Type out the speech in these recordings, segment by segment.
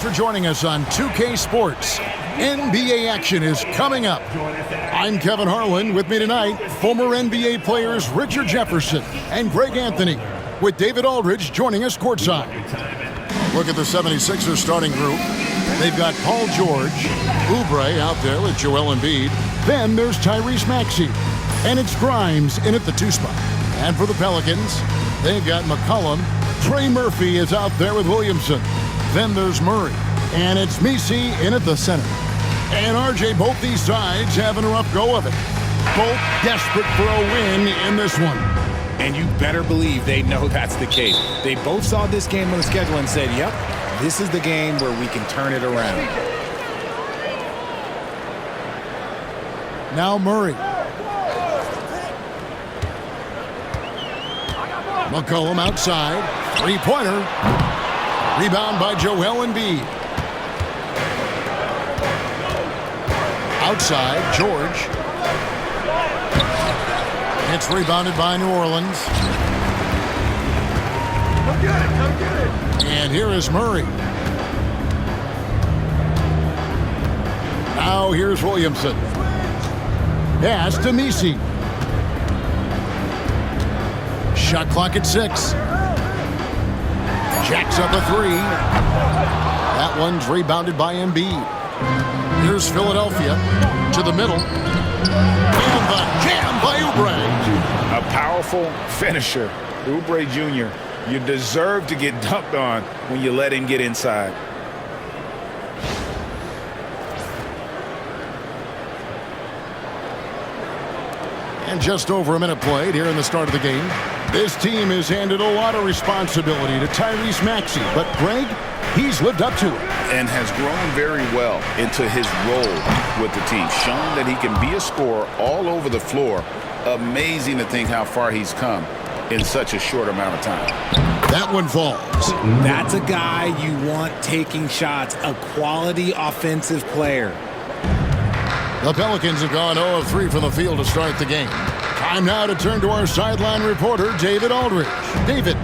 For joining us on 2K Sports. NBA action is coming up. I'm Kevin Harlan. With me tonight, former NBA players Richard Jefferson and Greg Anthony, with David Aldridge joining us courtside. Look at the 76ers starting group. They've got Paul George, Oubre out there with Joel Embiid. Then there's Tyrese Maxey, and it's Grimes in at the 2 spot. And for the Pelicans, they've got McCollum. Trey Murphy is out there with Williamson. Then there's Murray, and it's Messi in at the center. And RJ, both these sides having a rough go of it. Both desperate for a win in this one. And you better believe they know that's the case. They both saw this game on the schedule and said, yep, this is the game where we can turn it around. Now Murray. McCollum outside. Three-pointer. Rebound by Joel Embiid. Outside, George. It's rebounded by New Orleans. And here is Murray. Now here's Williamson. Pass to Messi. Shot clock at 6. Jacks up a 3. That one's rebounded by Embiid. Here's Philadelphia to the middle. And the jam by Oubre. A powerful finisher. Oubre Jr., you deserve to get dunked on when you let him get inside. And just over a minute played here in the start of the game. This team has handed a lot of responsibility to Tyrese Maxey, but Greg, he's lived up to it. And has grown very well into his role with the team. Shown that he can be a scorer all over the floor. Amazing to think how far he's come in such a short amount of time. That one falls. That's a guy you want taking shots, a quality offensive player. The Pelicans have gone 0 of 3 from the field to start the game. Time now to turn to our sideline reporter, David Aldridge. David.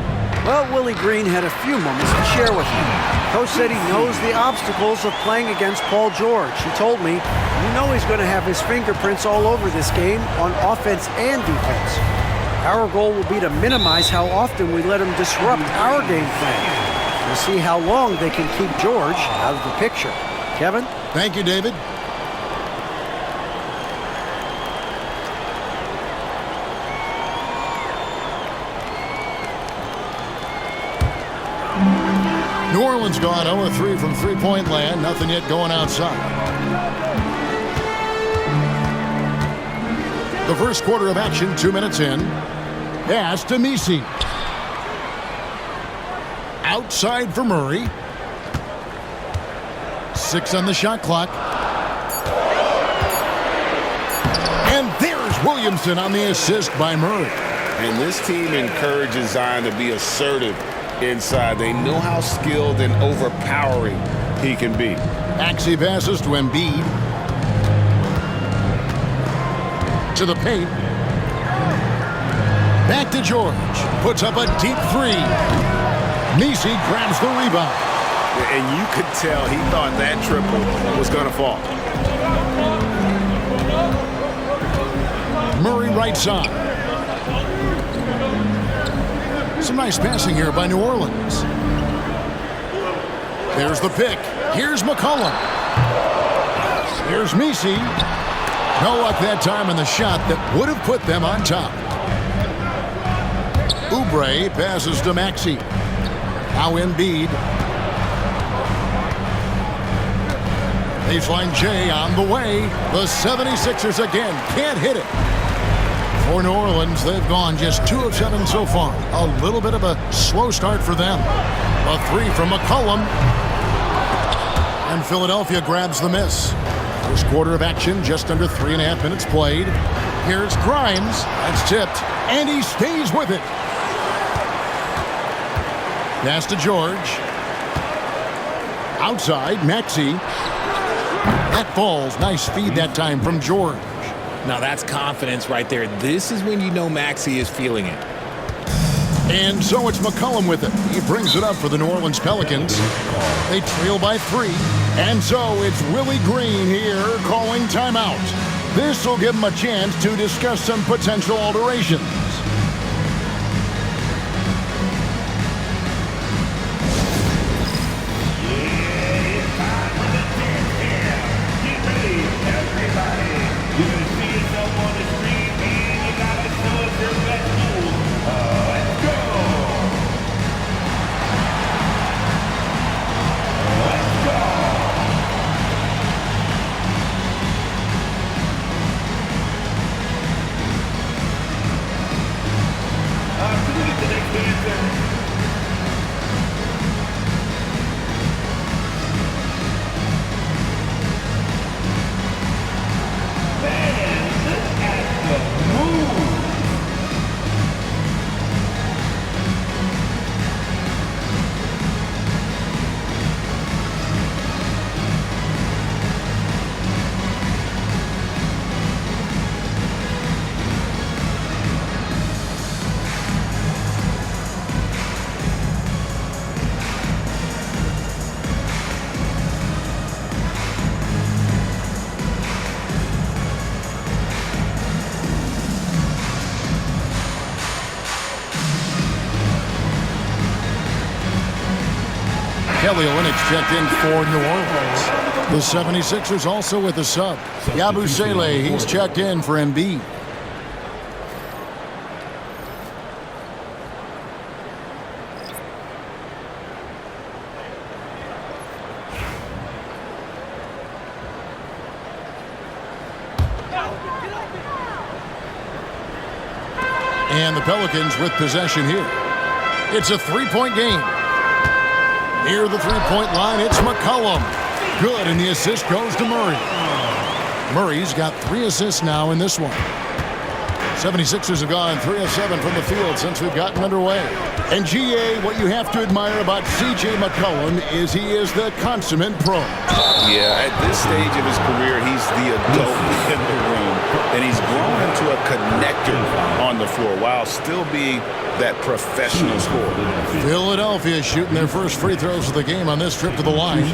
Well, Willie Green had a few moments to share with me. Coach said he knows the obstacles of playing against Paul George. He told me, you know he's going to have his fingerprints all over this game on offense and defense. Our goal will be to minimize how often we let him disrupt our game plan. We'll see how long they can keep George out of the picture. Kevin? Thank you, David. New Orleans gone 0-3 from three-point land. Nothing yet going outside. The first quarter of action, 2 minutes in. Pass to Messi. Outside for Murray. 6 on the shot clock. And there's Williamson on the assist by Murray. And this team encourages Zion to be assertive inside. They know how skilled and overpowering he can be. Maxey passes to Embiid. To the paint. Back to George. Puts up a deep 3. Messi grabs the rebound. And you could tell he thought that triple was going to fall. Murray right side. Some nice passing here by New Orleans. There's the pick. Here's McCollum. Here's Messi. No luck that time on the shot that would have put them on top. Oubre passes to Maxey. Now Embiid. Baseline J on the way. The 76ers again can't hit it. For New Orleans, they've gone just 2 of 7 so far. A little bit of a slow start for them. A 3 from McCollum. And Philadelphia grabs the miss. First quarter of action, just under 3.5 minutes played. Here's Grimes. That's tipped. And he stays with it. Pass to George. Outside, Maxey. That falls. Nice feed that time from George. Now that's confidence right there. This is when you know Maxey is feeling it. And so it's McCollum with it. He brings it up for the New Orleans Pelicans. They trail by 3. And so it's Willie Green here calling timeout. This will give him a chance to discuss some potential alterations. Kelly Olynyk's checked in for New Orleans. The 76ers also with a sub. Yabusele, he's checked in for Embiid. And the Pelicans with possession here. It's a three-point game. Near the three-point line, it's McCollum. Good, and the assist goes to Murray. Murray's got 3 assists now in this one. 76ers have gone 3 of 7 from the field since we've gotten underway. And GA, what you have to admire about C.J. McCollum is he is the consummate pro. Yeah, at this stage of his career, he's the adult in the room. And he's grown into a connector on the floor while still being that professional scorer. Philadelphia shooting their first free throws of the game on this trip to the line.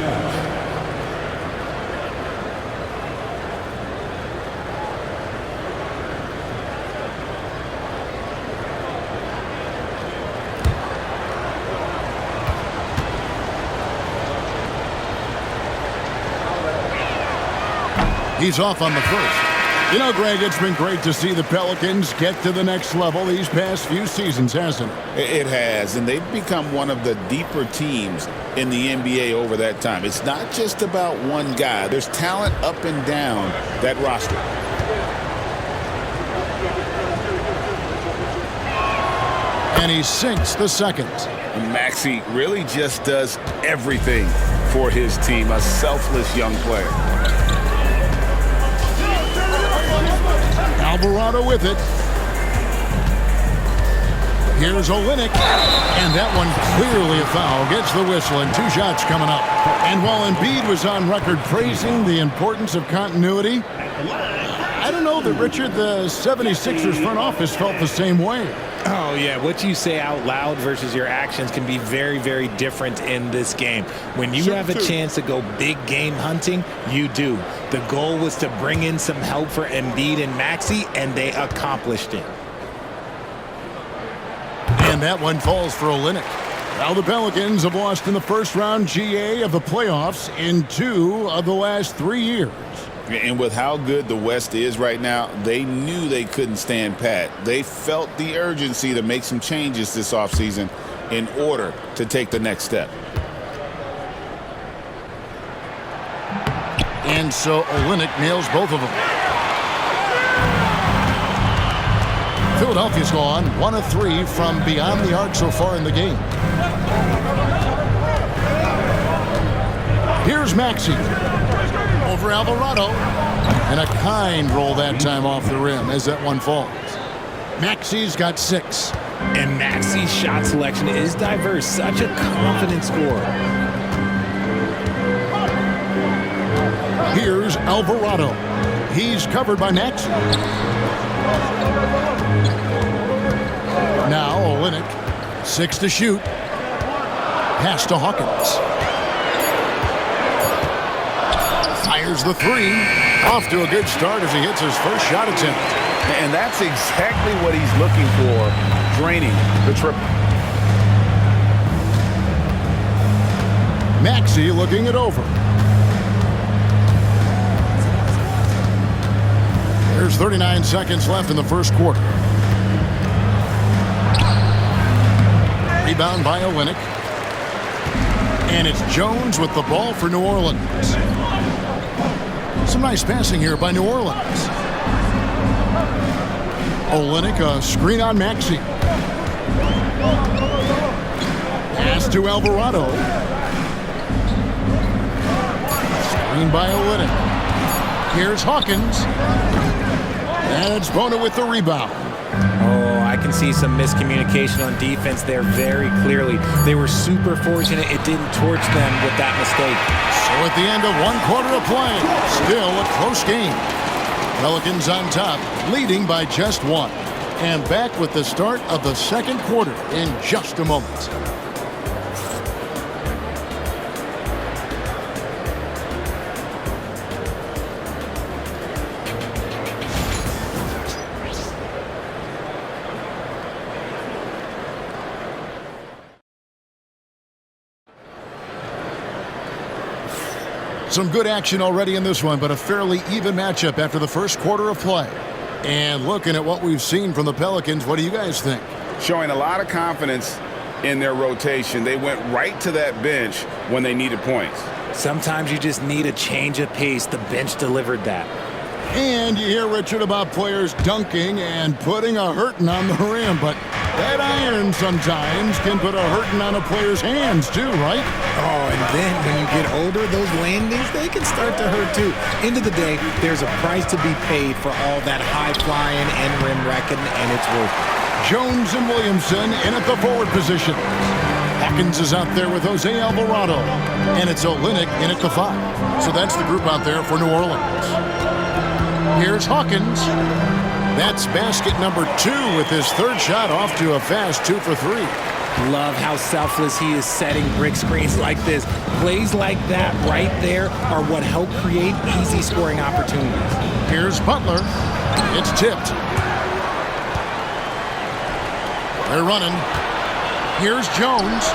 He's off on the first. You know, Greg, it's been great to see the Pelicans get to the next level these past few seasons, hasn't it? It has, and they've become one of the deeper teams in the NBA over that time. It's not just about one guy. There's talent up and down that roster. And he sinks the second. Maxey really just does everything for his team, a selfless young player. Alvarado with it. Here's Olynyk. And that one clearly a foul. Gets the whistle and 2 shots coming up. And while Embiid was on record praising the importance of continuity, I don't know that, Richard, the 76ers front office felt the same way. Oh, yeah. What you say out loud versus your actions can be very, very different in this game. When you have a chance to go big game hunting, you do. The goal was to bring in some help for Embiid and Maxey, and they accomplished it. And that one falls for Olynyk. Now the Pelicans have lost in the first round GA of the playoffs in 2 of the last 3 years. And with how good the West is right now, they knew they couldn't stand pat. They felt the urgency to make some changes this offseason in order to take the next step. And so Olynyk nails both of them. Philadelphia's gone 1 of 3 from beyond the arc so far in the game. Here's Maxey. Over Alvarado. And a kind roll that time off the rim as that one falls. Maxey's got 6. And Maxey's shot selection is diverse. Such a confident scorer. Here's Alvarado. He's covered by Maxey. Now Olynyk. 6 to shoot. Pass to Hawkins. Fires the 3. Off to a good start as he hits his first shot attempt. And that's exactly what he's looking for, draining the triple. Maxey looking it over. There's 39 seconds left in the first quarter. Rebound by Olynyk. And it's Jones with the ball for New Orleans. Some nice passing here by New Orleans. Olynyk, a screen on Maxey. Pass to Alvarado. Screen by Olynyk. Here's Hawkins. And it's Bona with the rebound. Oh, I can see some miscommunication on defense there very clearly. They were super fortunate it didn't torch them with that mistake. So at the end of 1 quarter of play, still a close game. Pelicans on top, leading by just 1. And back with the start of the second quarter in just a moment. Some good action already in this one, but a fairly even matchup after the first quarter of play. And looking at what we've seen from the Pelicans, what do you guys think? Showing a lot of confidence in their rotation. They went right to that bench when they needed points. Sometimes you just need a change of pace. The bench delivered that. And you hear, Richard, about players dunking and putting a hurting on the rim, but that iron sometimes can put a hurting on a player's hands too, right? Oh, and then when you get older, those landings, they can start to hurt too. End of the day, there's a price to be paid for all that high-flying and rim wrecking, and it's worth it. Jones and Williamson in at the forward position. Hawkins is out there with Jose Alvarado, and it's Olynyk in at the 5. So that's the group out there for New Orleans. Here's Hawkins. That's basket number 2 with his third shot off to a fast 2 for 3. Love how selfless he is setting brick screens like this. Plays like that right there are what help create easy scoring opportunities. Here's Butler. It's tipped. They're running. Here's Jones.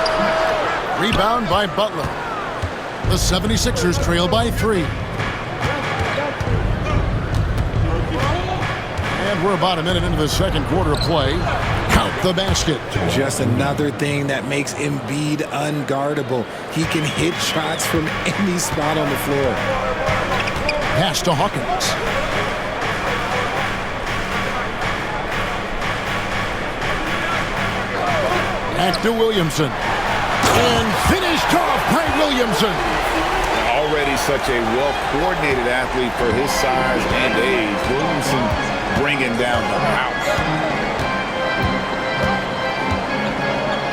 Rebound by Butler. The 76ers trail by 3. And we're about a minute into the second quarter of play. Count the basket. Just another thing that makes Embiid unguardable. He can hit shots from any spot on the floor. Pass to Hawkins. Back to Williamson. And finished off by Williamson. Already such a well-coordinated athlete for his size and age. Williamson bringing down the house.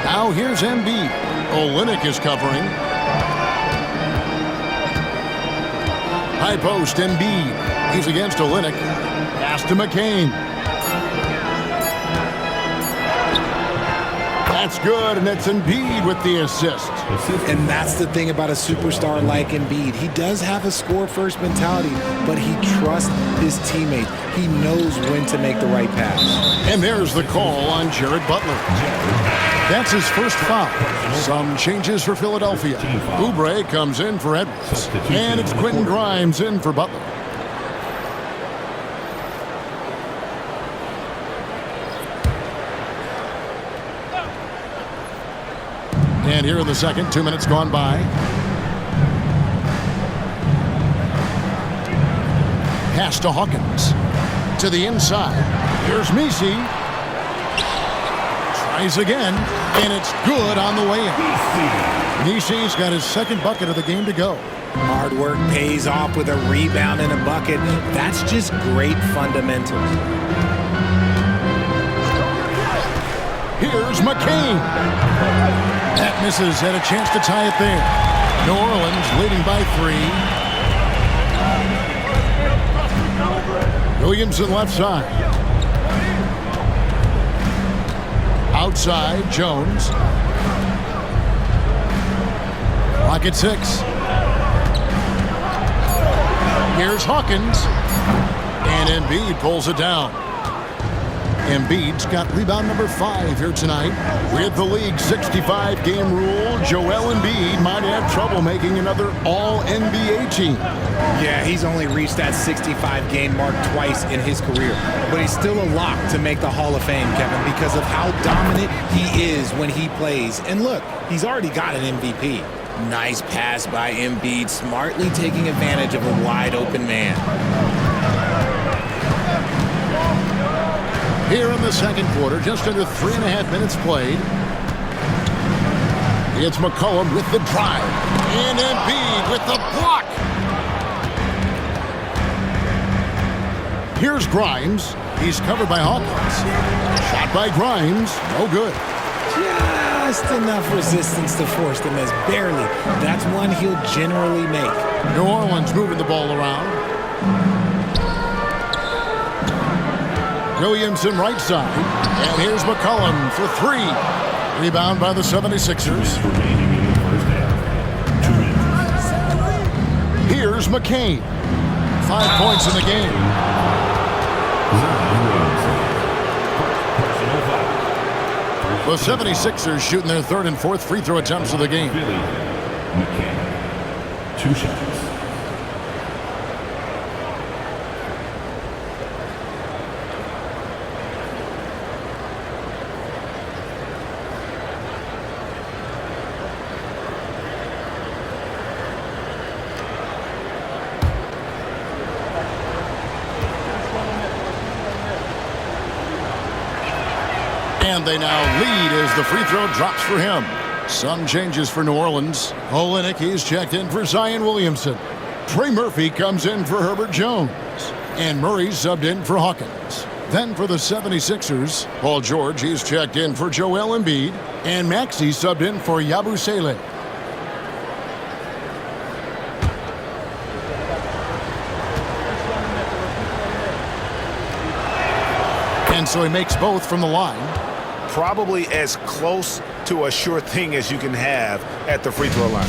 Now here's Embiid. Olynyk is covering. High post, Embiid. He's against Olynyk. Pass to McCain. That's good, and it's Embiid with the assist. And that's the thing about a superstar like Embiid. He does have a score-first mentality, but he trusts his teammates. He knows when to make the right pass. And there's the call on Jared Butler. That's his first foul. Some changes for Philadelphia. Oubre comes in for Edwards. And it's Quentin Grimes in for Butler. And here in the second, 2 minutes gone by. Pass to Hawkins. To the inside. Here's Messi. Tries again, and it's good on the way in. Messi's got his second bucket of the game to go. Hard work pays off with a rebound and a bucket. That's just great fundamentals. Here's McCain. That misses, had a chance to tie it there. New Orleans leading by 3. Williamson left side. Outside, Jones. Clock at 6. Here's Hawkins. And Embiid pulls it down. Embiid's got rebound number 5 here tonight. With the league's 65-game rule, Joel Embiid might have trouble making another All-NBA team. Yeah, he's only reached that 65-game mark twice in his career. But he's still a lock to make the Hall of Fame, Kevin, because of how dominant he is when he plays. And look, he's already got an MVP. Nice pass by Embiid, smartly taking advantage of a wide-open man. Here in the second quarter, just under 3.5 minutes played. It's McCollum with the drive. And Embiid with the block. Here's Grimes. He's covered by Hawkins. Shot by Grimes. No good. Just enough resistance to force the miss. Barely. That's one he'll generally make. New Orleans moving the ball around. Williamson right side. And here's McCollum for 3. Rebound by the 76ers. Here's McCain. 5 points in the game. The 76ers shooting their 3rd and 4th free throw attempts of the game. McCain, 2 shots. And they now lead as the free throw drops for him. Some changes for New Orleans. Olynyk, he's checked in for Zion Williamson. Trey Murphy comes in for Herbert Jones. And Murray subbed in for Hawkins. Then for the 76ers, Paul George, he's checked in for Joel Embiid. And Maxey subbed in for Yabusele. And so he makes both from the line. Probably as close to a sure thing as you can have at the free throw line.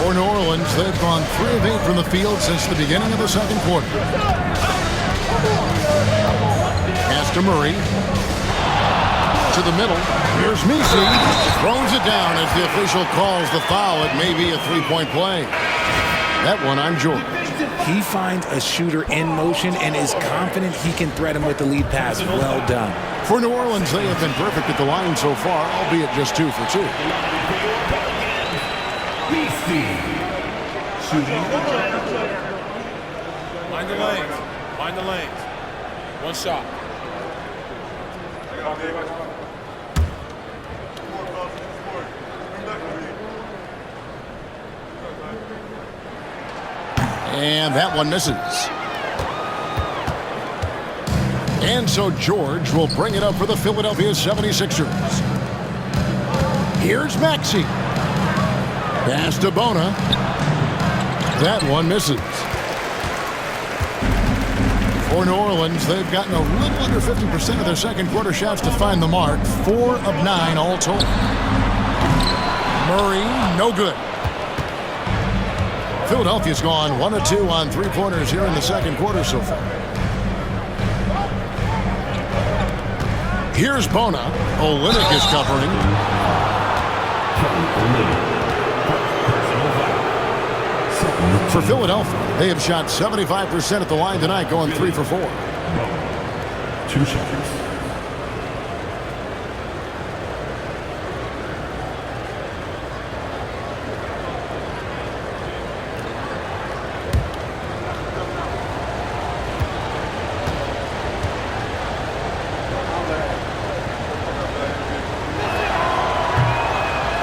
For New Orleans, they've gone 3 of 8 from the field since the beginning of the second quarter. Pass to Murray. To the middle. Here's Messi. Throws it down as the official calls the foul. It may be a 3-point play. That one, I'm George. He finds a shooter in motion and is confident he can threat him with the lead pass. Well done. For New Orleans, they have been perfect at the line so far, albeit just 2 for 2. Mind the lanes. Mind the lanes. 1 shot. And that one misses. And so George will bring it up for the Philadelphia 76ers. Here's Maxey. Pass to Bona. That one misses. For New Orleans, they've gotten a little under 50% of their second quarter shots to find the mark. 4 of 9 all told. Murray, no good. Philadelphia's gone 1 of 2 on 3-pointers here in the second quarter so far. Here's Bona. Olynyk is covering. For Philadelphia, they have shot 75% at the line tonight, going 3 for 4. 2 shots.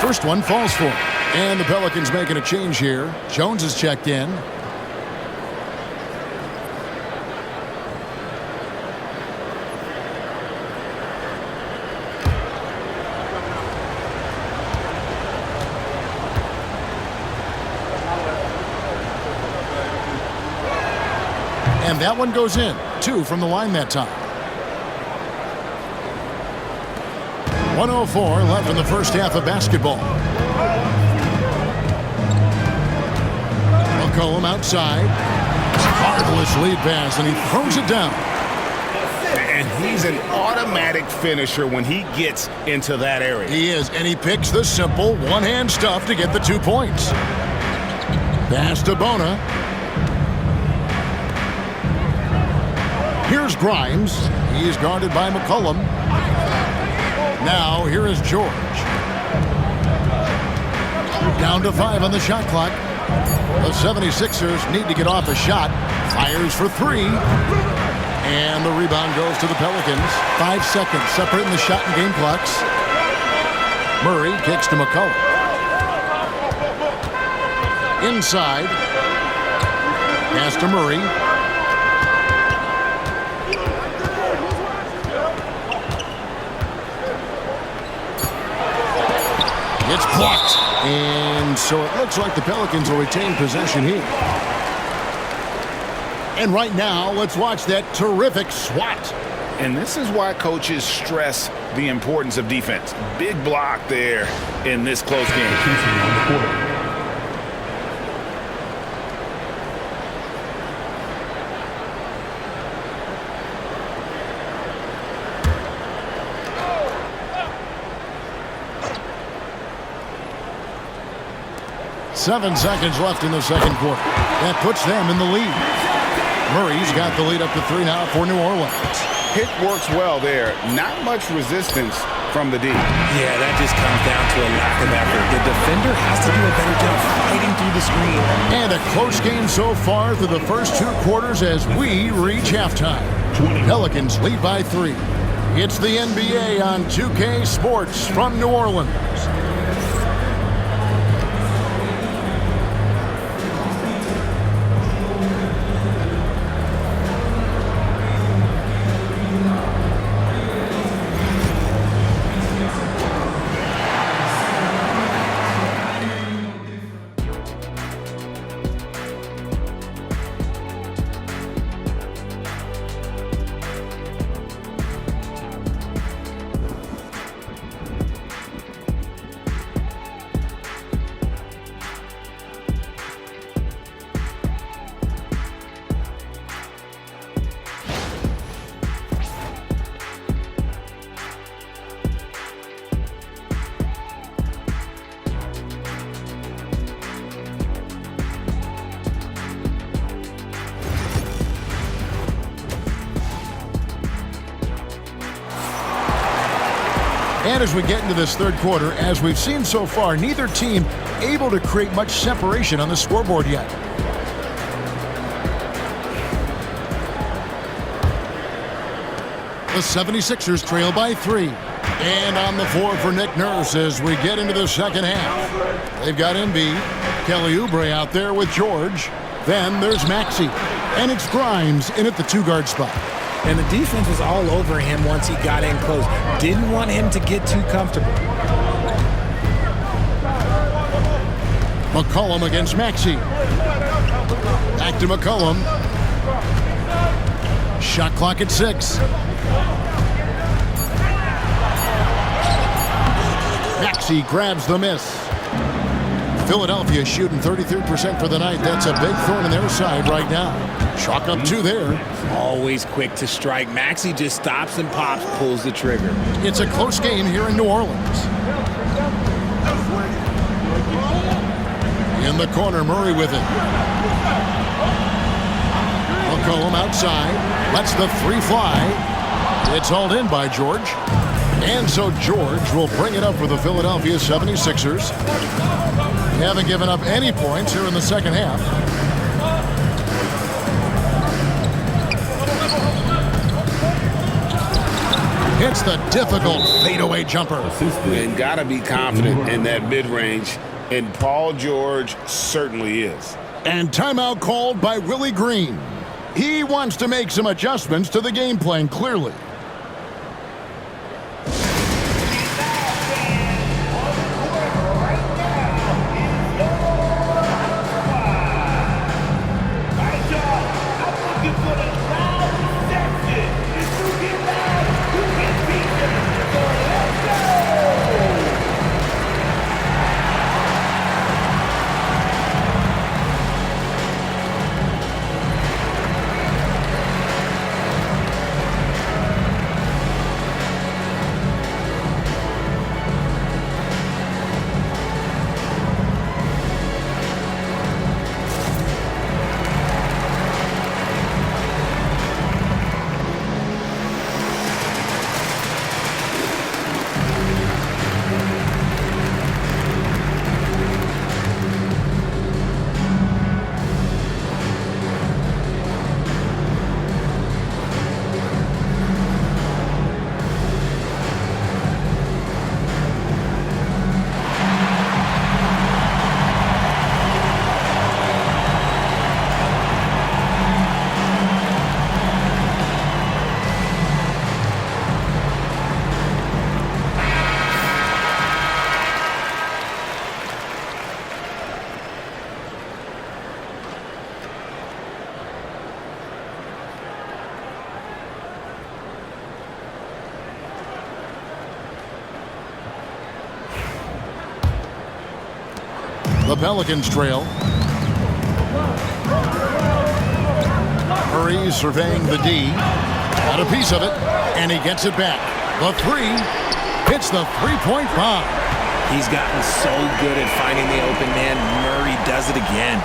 First one falls for him. And the Pelicans making a change here. Jones is checked in. And that one goes in. 2 from the line that time. 1:04 left in the first half of basketball. McCollum outside. Marvelous lead pass, and he throws it down. And he's an automatic finisher when he gets into that area. He is, and he picks the simple one-hand stuff to get the 2 points. Pass to Bona. Here's Grimes. He's guarded by McCollum. Now, here is George. Down to 5 on the shot clock. The 76ers need to get off a shot. Fires for 3. And the rebound goes to the Pelicans. 5 seconds separating the shot and game clocks. Murray kicks to McCollum. Inside. Pass to Murray. It's blocked. And so it looks like the Pelicans will retain possession here. And right now, let's watch that terrific swat. And this is why coaches stress the importance of defense. Big block there in this close game. 7 seconds left in the second quarter. That puts them in the lead. Murray's got the lead up to 3 now for New Orleans. Pick works well there. Not much resistance from the D. Yeah, that just comes down to a lack of effort. The defender has to do a better job fighting through the screen. And a close game so far through the first 2 quarters as we reach halftime. Pelicans lead by 3. It's the NBA on 2K Sports from New Orleans. And as we get into this third quarter, as we've seen so far, neither team able to create much separation on the scoreboard yet. The 76ers trail by 3. And on the floor for Nick Nurse as we get into the second half. They've got Embiid, Kelly Oubre out there with George. Then there's Maxey. And it's Grimes in at the 2-guard spot. And the defense was all over him once he got in close. Didn't want him to get too comfortable. McCollum against Maxey. Back to McCollum. Shot clock at 6. Maxey grabs the miss. Philadelphia shooting 33% for the night. That's a big thorn in their side right now. Chalk up 2 there. Always quick to strike. Maxey just stops and pops, pulls the trigger. It's a close game here in New Orleans. In the corner, Murray with it. McCollum outside. Lets the 3 fly. It's hauled in by George. And so George will bring it up for the Philadelphia 76ers. They haven't given up any points here in the second half. Hits the difficult fadeaway jumper. And got to be confident in that mid-range. And Paul George certainly is. And timeout called by Willie Green. He wants to make some adjustments to the game plan, clearly. The Pelicans trail. Murray surveying the D. Got a piece of it, and he gets it back. The three hits the three-point bomb. He's gotten so good at finding the open man. Murray does it again.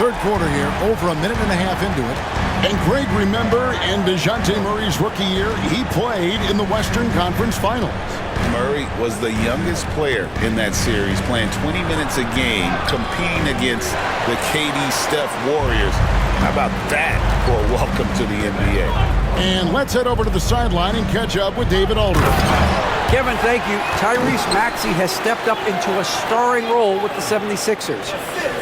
Third quarter here, over a minute and a half into it. And Greg, remember, in DeJounte Murray's rookie year, he played in the Western Conference Finals. Murray was the youngest player in that series, playing 20 minutes a game, competing against the KD Steph Warriors. How about that for a welcome to the NBA? And let's head over to the sideline and catch up with David Alderman. Kevin, thank you. Tyrese Maxey has stepped up into a starring role with the 76ers.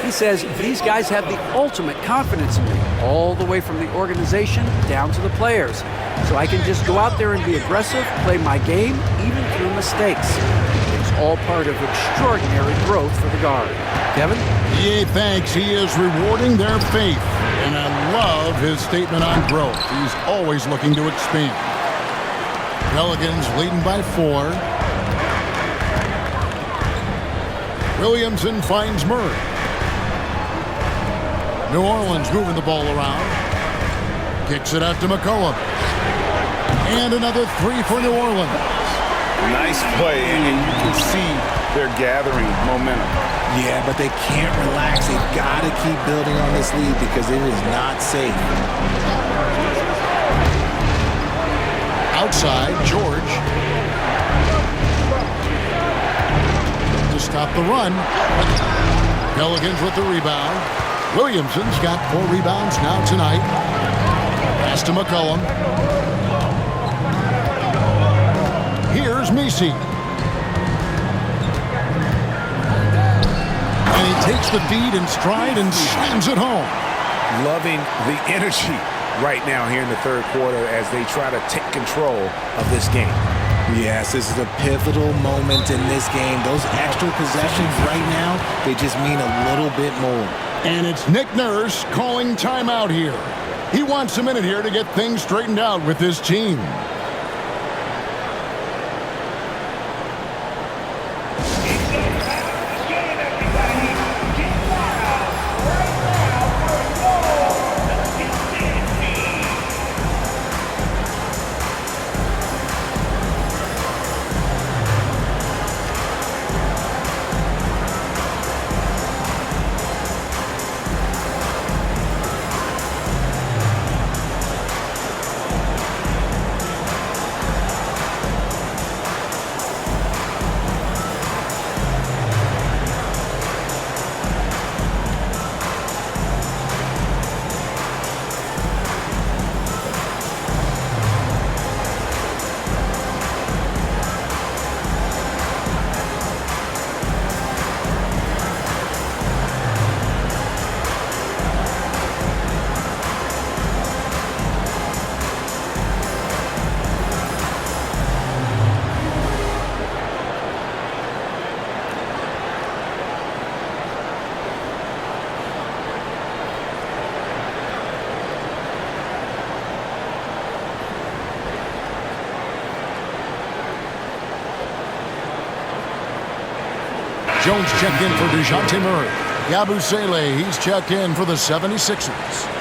He says these guys have the ultimate confidence in me, all the way from the organization down to the players. So I can just go out there and be aggressive, play my game, even through mistakes. It's all part of extraordinary growth for the guard. Kevin? EA thanks. He is rewarding their faith. And I love his statement on growth. He's always looking to expand. Pelicans leading by 4. Williamson finds Murray. New Orleans moving the ball around. Kicks it out to McCollum. And another three for New Orleans. Nice play, and you can see they're gathering momentum. Yeah, but they can't relax. They've got to keep building on this lead because it is not safe. Outside, George. To stop the run. Pelicans with the rebound. Williamson's got 4 rebounds now tonight. Pass to McCollum. Here's Messi. And he takes the feed in stride and slams it home. Loving the energy right now here in the third quarter as they try to take control of this game. Yes, this is a pivotal moment in this game. Those extra possessions right now, they just mean a little bit more. And it's Nick Nurse calling timeout here. He wants a minute here to get things straightened out with his team. Jones checked in for DeJounte Murray. Yabusele, he's checked in for the 76ers.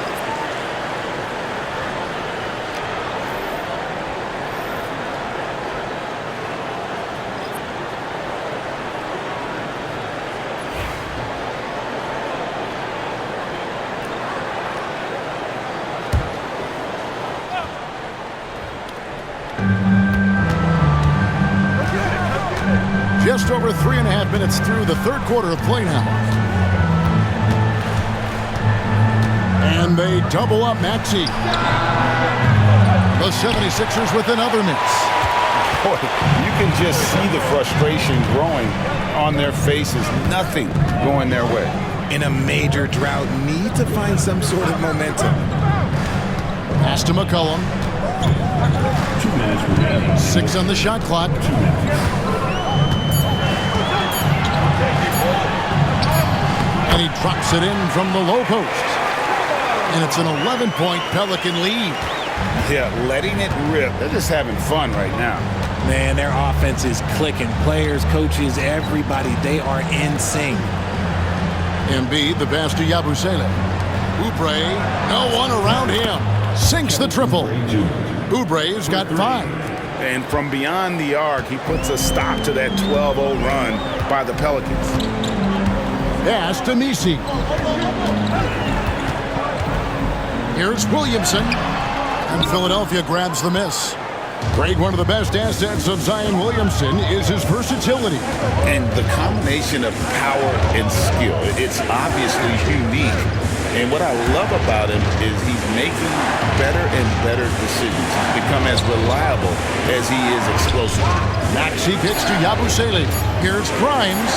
Just over 3.5 minutes through the third quarter of play now. And they double up Maxey. The 76ers with another miss. Boy, you can just see the frustration growing on their faces. Nothing going their way. In a major drought, need to find some sort of momentum. Pass to McCollum. 2 minutes remaining. 6 on the shot clock. 2 minutes. And he drops it in from the low post. And it's an 11-point Pelican lead. Yeah, letting it rip. They're just having fun right now. Man, their offense is clicking. Players, coaches, everybody, they are in sync. Embiid, the pass to Yabusele. Oubre, no one around him. Sinks the triple. Oubre's got 5. And from beyond the arc, he puts a stop to that 12-0 run by the Pelicans. Pass to Misi. Here's Williamson. And Philadelphia grabs the miss. Greg, one of the best assets of Zion Williamson is his versatility. And the combination of power and skill, it's obviously unique. And what I love about him is he's making better and better decisions. He's become as reliable as he is explosive. Maxey kicks to Yabusele. Here's Grimes.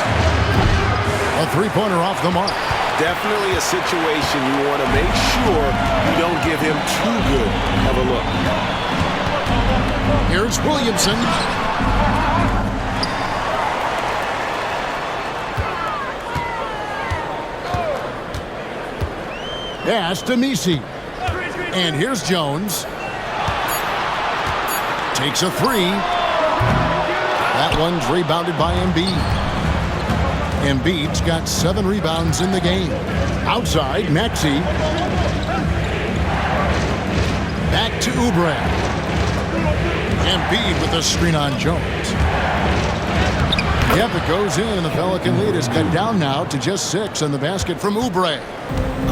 A three-pointer off the mark. Definitely a situation you want to make sure you don't give him too good of a look. Here's Williamson. Pass to Misi. And here's Jones. Takes a 3. That one's rebounded by Embiid. Embiid's got 7 rebounds in the game. Outside, Maxey. Back to Oubre. Embiid with a screen on Jones. Yep, it goes in, and the Pelican lead is cut down now to just 6 in the basket from Oubre.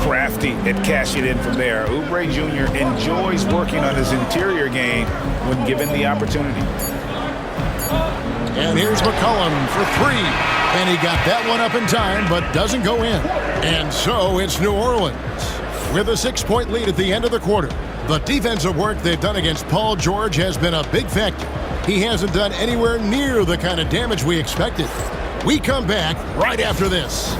Crafty at cashing in from there. Oubre Jr. enjoys working on his interior game when given the opportunity. And here's McCollum for 3. And he got that one up in time, but doesn't go in. And so it's New Orleans with a 6-point lead at the end of the quarter. The defensive work they've done against Paul George has been a big factor. He hasn't done anywhere near the kind of damage we expected. We come back right after this.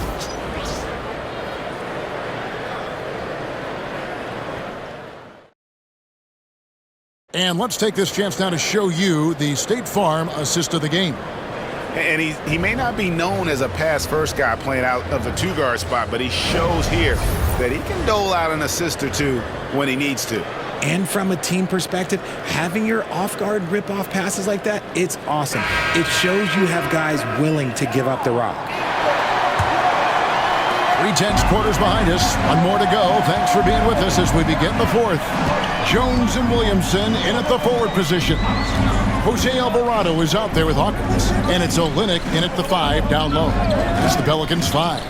And let's take this chance now to show you the State Farm assist of the game. And he may not be known as a pass-first guy playing out of the 2-guard spot, but he shows here that he can dole out an assist or 2 when he needs to. And from a team perspective, having your off-guard rip-off passes like that, it's awesome. It shows you have guys willing to give up the rock. 3/10 quarters behind us. One more to go. Thanks for being with us as we begin the 4th. Jones and Williamson in at the forward position. Jose Alvarado is out there with Hawkins. And it's Olynyk in at the 5 down low. It's the Pelicans 5.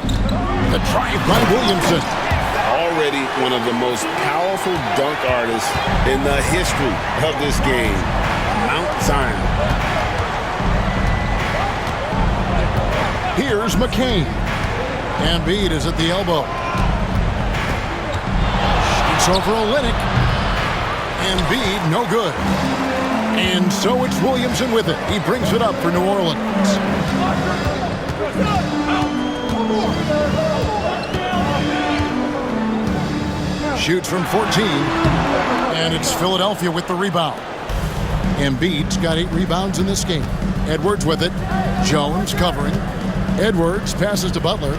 The drive by Williamson. Already one of the most powerful dunk artists in the history of this game. Mount Zion. Here's McCain. Embiid is at the elbow. Shoots over Olynyk. Embiid, no good. And so it's Williamson with it. He brings it up for New Orleans. Shoots from 14. And it's Philadelphia with the rebound. Embiid's got 8 rebounds in this game. Edwards with it. Jones covering. Edwards passes to Butler.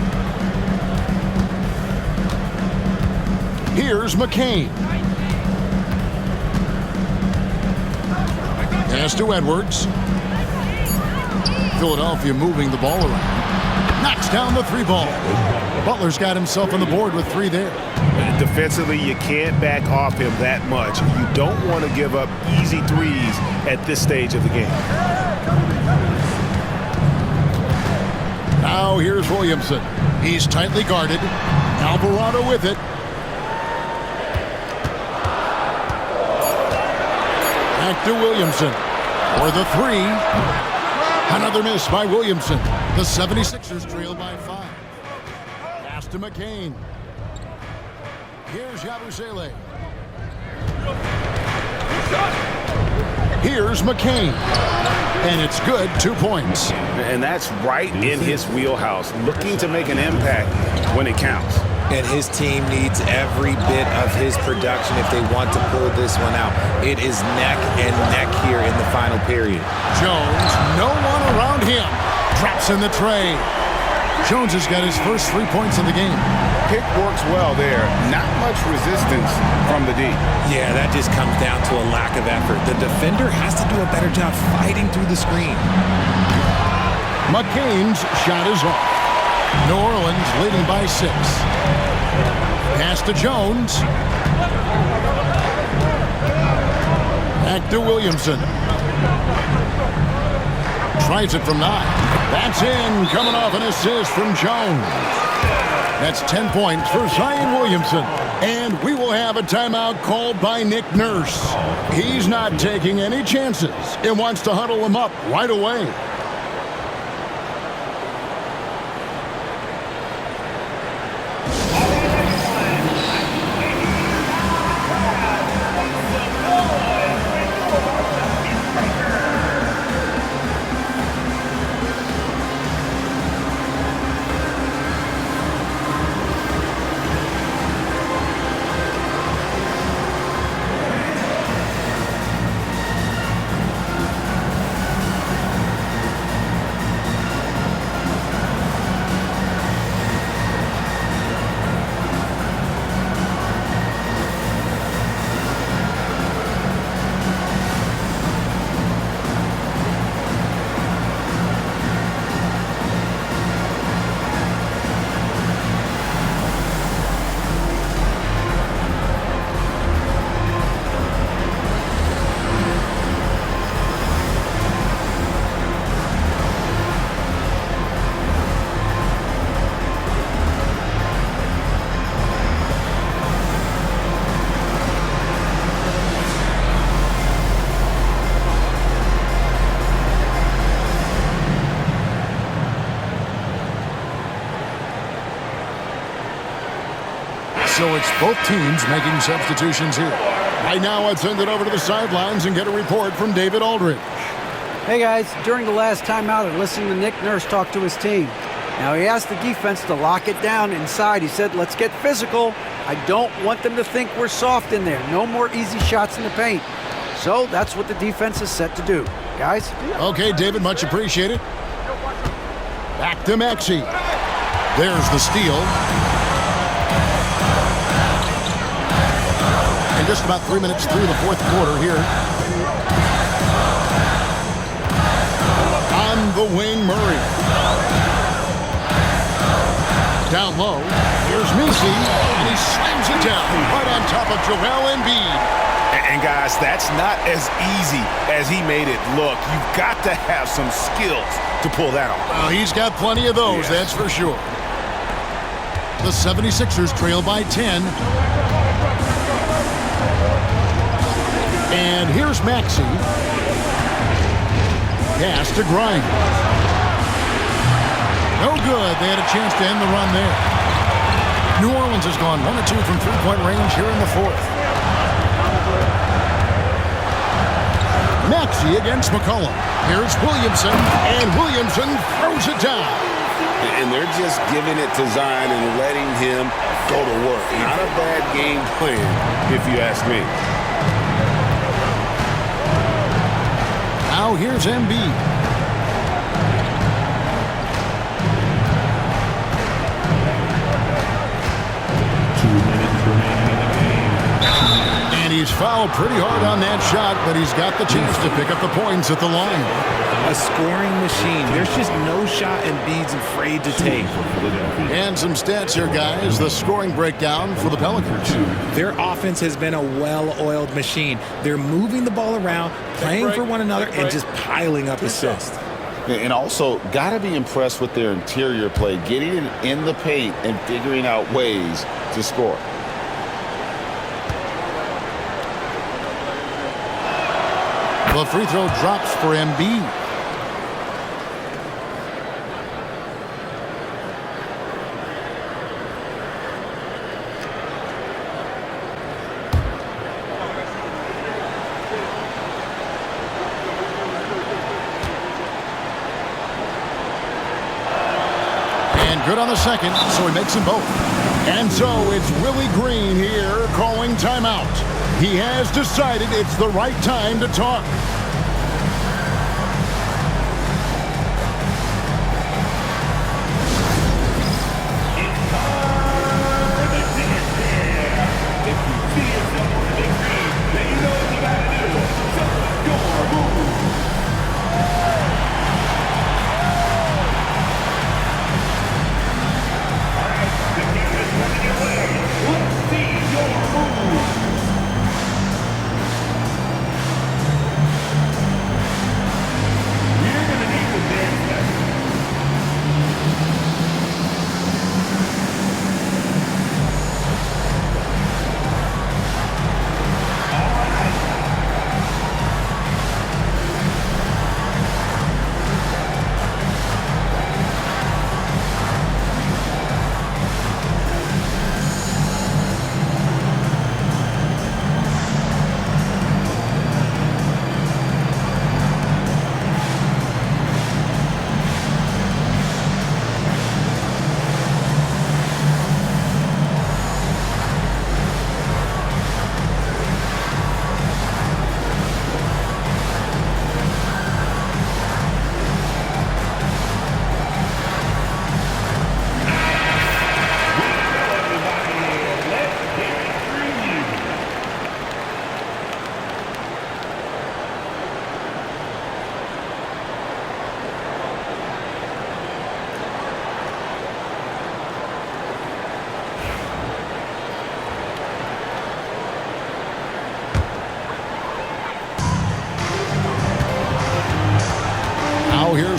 Here's McCain. Pass to Edwards. Philadelphia moving the ball around. Knocks down the 3 ball. Butler's got himself on the board with 3 there. Defensively, you can't back off him that much. You don't want to give up easy 3s at this stage of the game. Now here's Williamson. He's tightly guarded. Alvarado with it. Back to Williamson for the 3. Another miss by Williamson. The 76ers trail by 5. Pass to McCain. Here's Yabusele. Here's McCain. And it's good, 2 points. And that's right in his wheelhouse, looking to make an impact when it counts. And his team needs every bit of his production if they want to pull this one out. It is neck and neck here in the final period. Jones, no one around him. Drops in the tray. Jones has got his first 3 points in the game. Pick works well there. Not much resistance from the D. Yeah, that just comes down to a lack of effort. The defender has to do a better job fighting through the screen. McCain's shot is off. New Orleans leading by 6. Pass to Jones. Back to Williamson. Tries it from 9. That's in, coming off an assist from Jones. That's 10 points for Zion Williamson. And we will have a timeout called by Nick Nurse. He's not taking any chances and wants to huddle him up right away. So it's both teams making substitutions here. Right now, I'd send it over to the sidelines and get a report from David Aldridge. Hey guys, during the last timeout, I listened to Nick Nurse talk to his team. Now he asked the defense to lock it down inside. He said, let's get physical. I don't want them to think we're soft in there. No more easy shots in the paint. So that's what the defense is set to do. Guys? Okay, David, much appreciated. Back to Maxey. There's the steal. And just about 3 minutes through the fourth quarter here. On the wing, Murray. Down low. Here's Messi, and he slams it down right on top of Joel Embiid. And guys, that's not as easy as he made it look. You've got to have some skills to pull that off. Well, he's got plenty of those, that's for sure. The 76ers trail by 10. And here's Maxey. Pass to Grimes. No good. They had a chance to end the run there. New Orleans has gone 1 of 2 from three-point range here in the fourth. Maxey against McCollum. Here's Williamson, and Williamson throws it down. And they're just giving it to Zion and letting him go to work. Not a bad game plan, if you ask me. Now here's Embiid. And he's fouled pretty hard on that shot, but he's got the chance to pick up the points at the line. A scoring machine. There's just no shot Embiid's afraid to take. And some stats here, guys. The scoring breakdown for the Pelicans. Their offense has been a well-oiled machine. They're moving the ball around, playing for one another, and just piling up assists. And also, got to be impressed with their interior play, getting it in the paint and figuring out ways to score. The free throw drops for Embiid. And good on the second, so he makes them both. And so it's Willie Green here calling timeout. He has decided it's the right time to talk.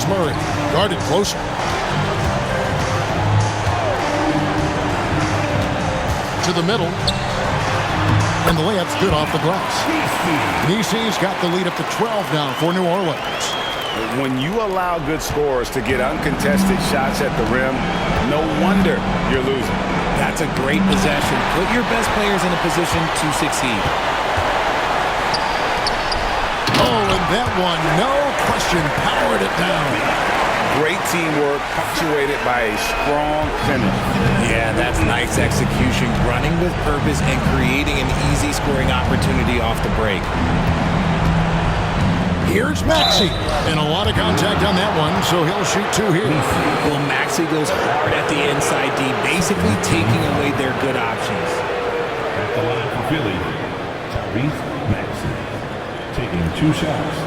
Murray. Guarded closer. To the middle. And the layup's good off the glass. Nisi's got the lead up to 12 now for New Orleans. When you allow good scorers to get uncontested shots at the rim, no wonder you're losing. That's a great possession. Put your best players in a position to succeed. Oh, and that one, no question, powered it down. Great teamwork, punctuated by a strong finish. Yeah, that's nice execution, running with purpose and creating an easy scoring opportunity off the break. Here's Maxey. And a lot of contact on that one, so he'll shoot two here. Well, Maxey goes hard at the inside D, basically taking away their good options. At the line for Philly, Tyrese Maxey, taking 2 shots.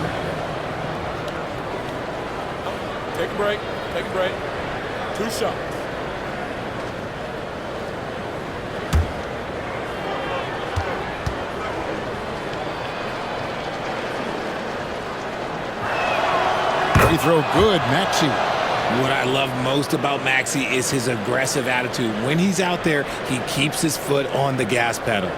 Take a break. Take a break. 2 shots. Free throw good, Maxey. What I love most about Maxey is his aggressive attitude. When he's out there, he keeps his foot on the gas pedal.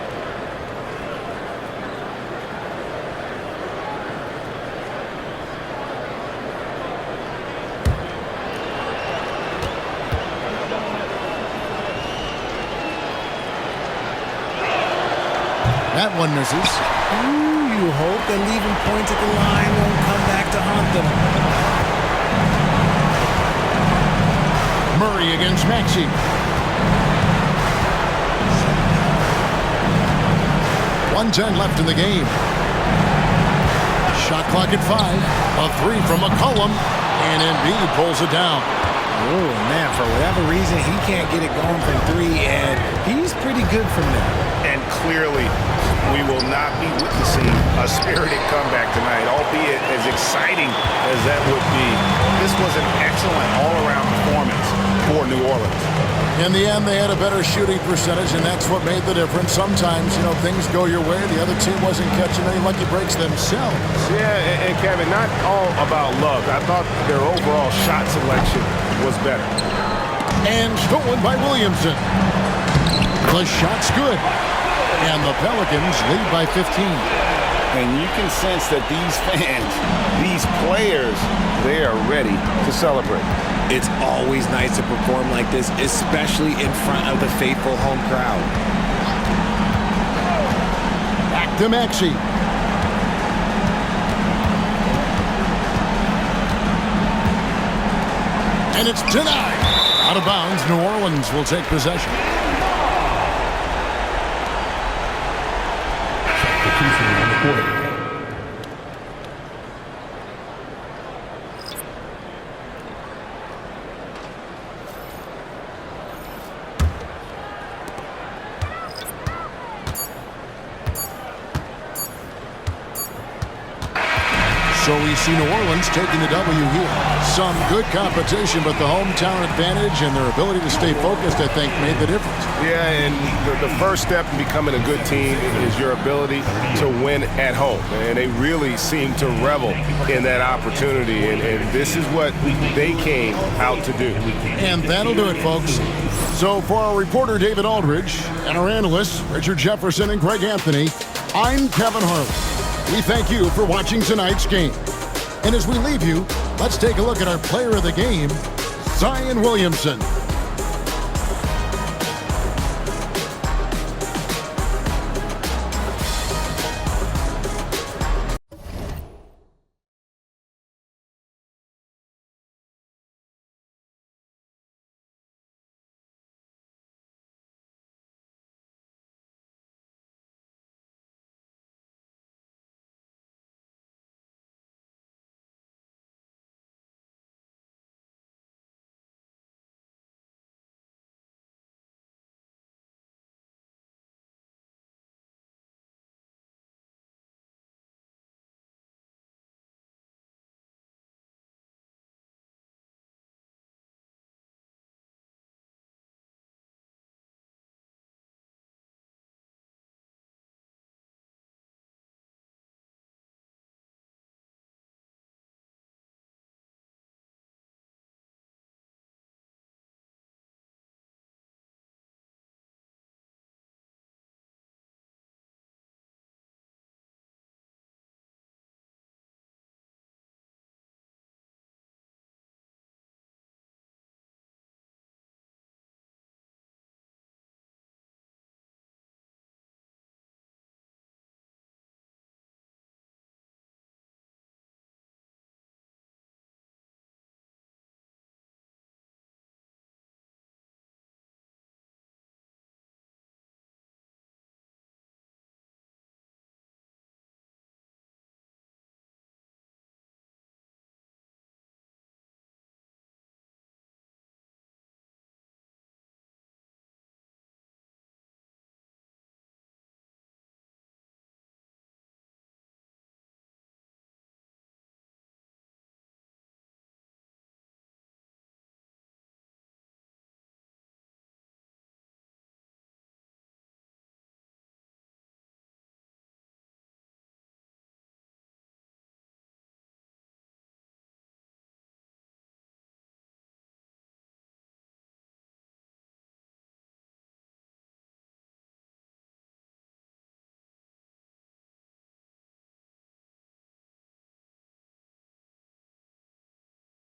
That one misses. Ooh, you hope that leaving points at the line won't come back to haunt them. Murray against Maxey. .110 left in the game. Shot clock at 5. A 3 from McCollum. And Embiid pulls it down. Oh, man, for whatever reason, he can't get it going from 3, and he's pretty good from there. And clearly, we will not be witnessing a spirited comeback tonight, albeit as exciting as that would be. This was an excellent all-around performance for New Orleans. In the end, they had a better shooting percentage, and that's what made the difference. Sometimes, things go your way. The other team wasn't catching any lucky breaks themselves. Yeah, and Kevin, not all about luck. I thought their overall shot selection was better. And stolen by Williamson. The shot's good. And the Pelicans lead by 15. And you can sense that these fans, these players, they are ready to celebrate. It's always nice to perform like this, especially in front of the faithful home crowd. Back to Maxey. And it's denied. Out of bounds, New Orleans will take possession. Substitution on the court. So we see New Orleans taking the W here. Some good competition, but the hometown advantage and their ability to stay focused, I think, made the difference. Yeah, and the first step in becoming a good team is your ability to win at home. And they really seem to revel in that opportunity. And this is what they came out to do. And that'll do it, folks. So for our reporter, David Aldridge, and our analysts, Richard Jefferson and Greg Anthony, I'm Kevin Harlan. We thank you for watching tonight's game. And as we leave you, let's take a look at our player of the game, Zion Williamson.